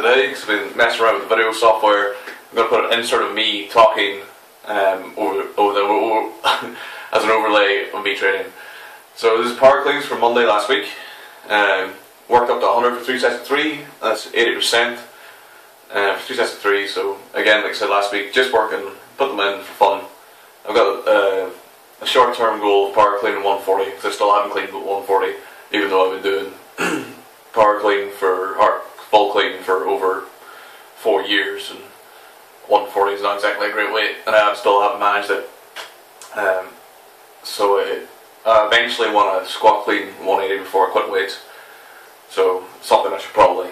today because I've been messing around with the video software. I'm going to put an insert of me talking over as an overlay of me training. So this is power cleans for Monday last week. Worked up to 100 for 3 sets of 3. That's 80% for 3 sets of 3. So again, like I said last week, just working, put them in for fun. I've got a short-term goal of power cleaning 140 because I still haven't cleaned 140, even though I've been doing power clean or full clean for over 4 years, and 140 is not exactly a great weight, and I still haven't managed it. So I eventually want to squat clean 180 before I quit weights. So something I should probably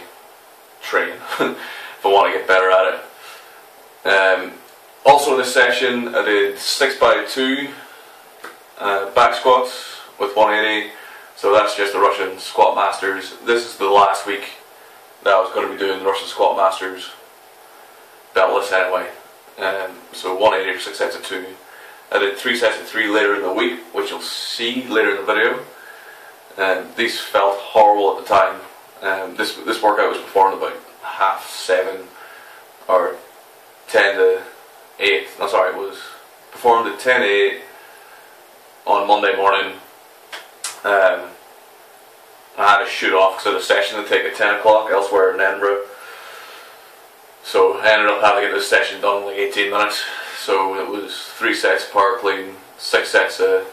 train if I want to get better at it. Also in this session I did 6x2 back squats with 180. So that's just the Russian Squat Masters. This is the last week that I was going to be doing the Russian Squat Masters beltless anyway. So 180 for 6 sets of 2. I did 3 sets of 3 later in the week, which you'll see later in the video. These felt horrible at the time. This workout was performed about 7:30 or 10 to 8. No, sorry, it was performed at 10 to 8 on Monday morning. I had to shoot off because I had a session to take at 10 o'clock elsewhere in Edinburgh. So I ended up having to get this session done in like 18 minutes. So it was 3 sets power clean, 6 sets of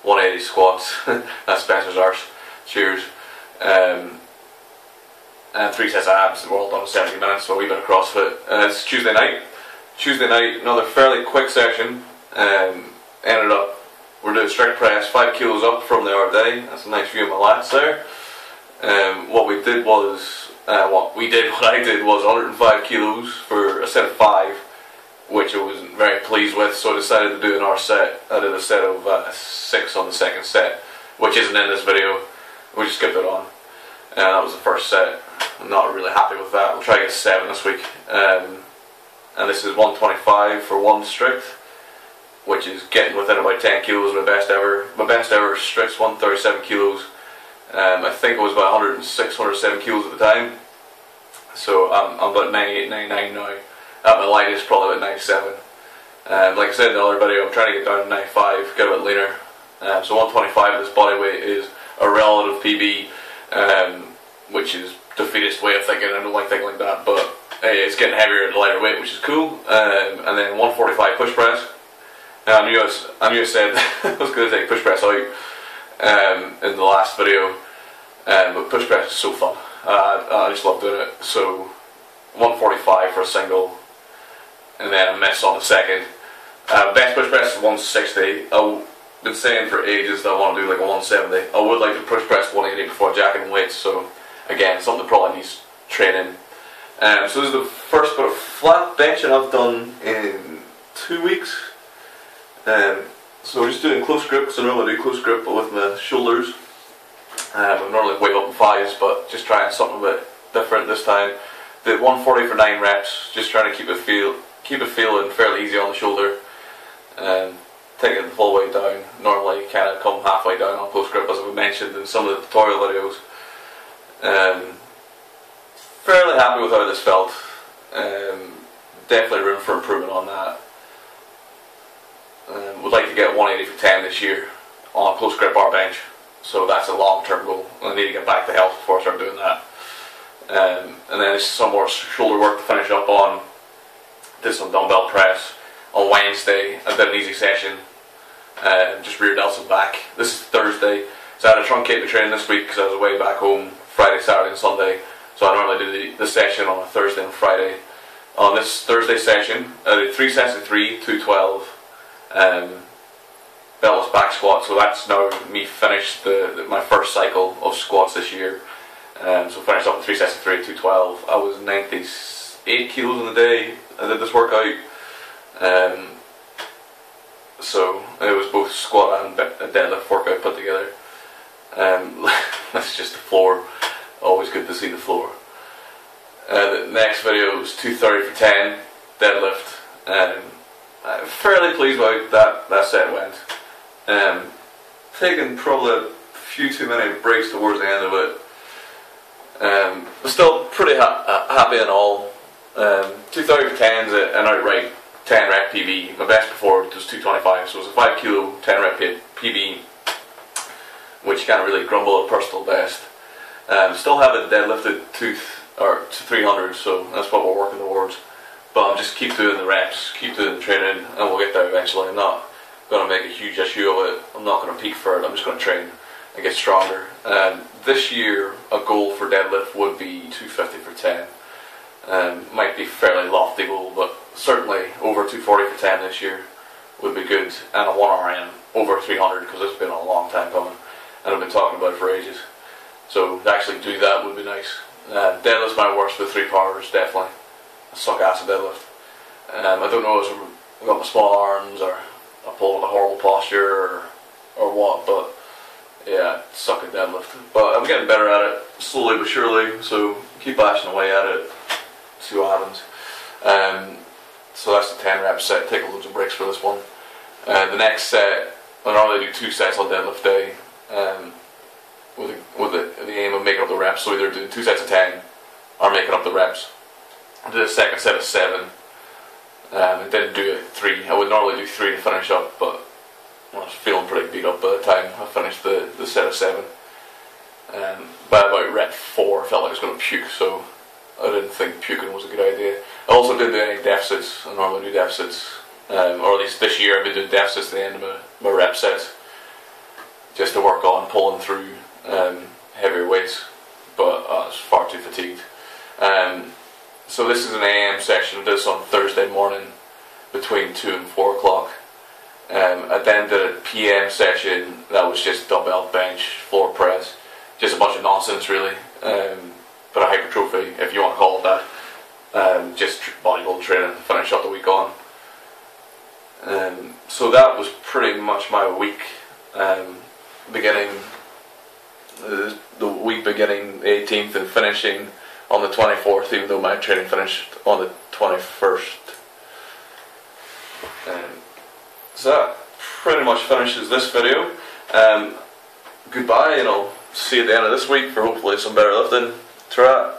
180 squats. That's Spencer's arse. Cheers. And 3 sets of abs that were all done in 70 minutes. So a wee bit of CrossFit. It's Tuesday night. Tuesday night, another fairly quick session. Ended up, we're doing strict press, 5 kilos up from the other day. That's a nice view of my lats there. What I did was 105 kilos for a set of 5, which I wasn't very pleased with, so I decided to do another set. I did a set of 6 on the second set, which isn't in this video. We just skipped it on. That was the first set. I'm not really happy with that. We'll try to get 7 this week. And this is 125 for 1 strict, which is getting within about 10 kilos of my best ever. My best ever strict's 137 kilos. I think it was about 106, 107 kilos at the time. So I'm about 98, 99 now. At my lightest, probably about 97. Like I said in the other video, I'm trying to get down to 95, get a bit leaner. So 125 of this body weight is a relative PB, which is defeatist way of thinking. I don't like thinking like that, but it's getting heavier at a lighter weight, which is cool. And then 145 push press. Now I knew I said I was going to take push press out in the last video, but push press is so fun. I just love doing it. So 145 for a single, and then a miss on the second. Best push press is 160. I've been saying for ages that I want to do like a 170. I would like to push press 180 before jacking weights. So again, something that probably needs training. So this is the first bit of flat benching I've done in 2 weeks. So we're just doing close grip, because I normally do close grip but with my shoulders. I normally wake up in 5s, but just trying something a bit different this time. Did 140 for 9 reps, just trying to keep it feeling fairly easy on the shoulder. Taking the full way down. Normally kind of come halfway down on close grip, as I've mentioned in some of the tutorial videos. Fairly happy with how this felt. Definitely room for improvement on that. Would like to get 180 for 10 this year on close grip bar bench, so that's a long term goal. I need to get back to health before I start doing that. And then there's some more shoulder work to finish up on. Did some dumbbell press on Wednesday. I did an easy session, just rear delts and back. This is Thursday, so I had to truncate my training this week because I was away back home Friday, Saturday and Sunday. So I normally do the session on a Thursday and Friday. On this Thursday session, I did 3 sets of 3, 212. Beltless back squat, so that's now me finished my first cycle of squats this year. So finished up with 3 sets of 3, 212. I was 98 kilos in the day I did this workout. So it was both squat and a deadlift workout put together. That's just the floor. Always good to see the floor. The next video was 230 for 10 deadlift. I'm fairly pleased with how that set went. Taking probably a few too many breaks towards the end of it. Still pretty happy and all. 2010 is an outright 10 rep PB. My best before was 225, so it was a 5 kilo 10 rep PB, which you can't really grumble at personal best. Still haven't deadlifted to 300, so that's what we're working towards. But I'll just keep doing the reps, keep doing the training, and we'll get there eventually. I'm not going to make a huge issue of it. I'm not going to peak for it. I'm just going to train and get stronger. This year, a goal for deadlift would be 250 for 10. Might be a fairly lofty goal, but certainly over 240 for 10 this year would be good. And a 1RM over 300, because it's been a long time coming, and I've been talking about it for ages. So to actually do that would be nice. Deadlift's my worst with 3 powers, definitely. I suck ass at deadlift. I don't know if I've got my small arms, or I pull with a horrible posture, or what, but yeah, I suck at deadlift. But I'm getting better at it, slowly but surely, so keep bashing away at it, see what happens. So that's the 10 rep set, take loads of breaks for this one. The next set, I normally do 2 sets on deadlift day, with the aim of making up the reps, so either doing 2 sets of 10, or making up the reps. I did a second set of 7, I didn't do it 3, I would normally do 3 to finish up, but I was feeling pretty beat up by the time I finished the set of 7. By about rep 4 I felt like I was going to puke, so I didn't think puking was a good idea. I also didn't do any deficits. I normally do deficits, or at least this year I've been doing deficits at the end of my rep sets, just to work on pulling through heavier weights, but I was far too fatigued. So this is an AM session. I did this on Thursday morning between 2 and 4 o'clock. I then did a PM session that was just dumbbell, bench, floor press, just a bunch of nonsense really, but a hypertrophy, if you want to call it that, just bodybuilding training to finish up the week on. So that was pretty much my week, beginning the week beginning the 18th and finishing on the 24th, even though my training finished on the 21st. So that pretty much finishes this video. Goodbye, and I'll see you at the end of this week for hopefully some better lifting. Ta-ra.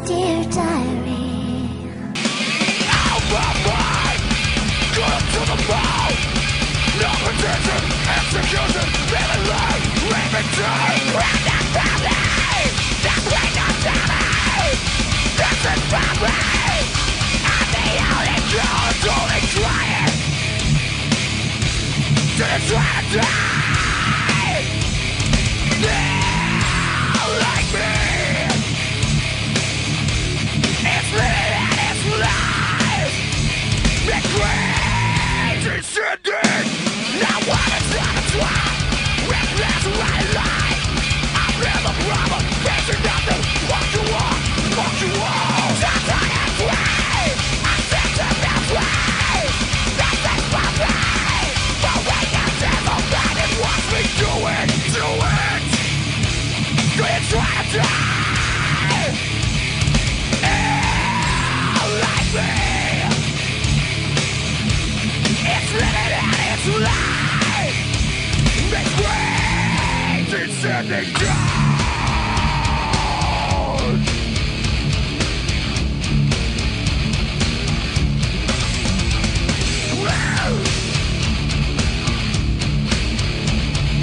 Dear diary, out my mind, good to the bone. No pretension, execution, living life, living time. We're not family, that's we're not family. This is family. I'm the only girl who's only trying. Didn't try to die. Now, like me, it's living and it's life. It's crazy sending. Now what is on the top? That's my life. I'm in the problem, facing nothing. Walk you walk, walk you walk. That's how I play. I'm set to be free. Nothing's for me. But when you see the man and watch me do it. Do you try to die? Like me. It's living and it's life. It's crazy sending down.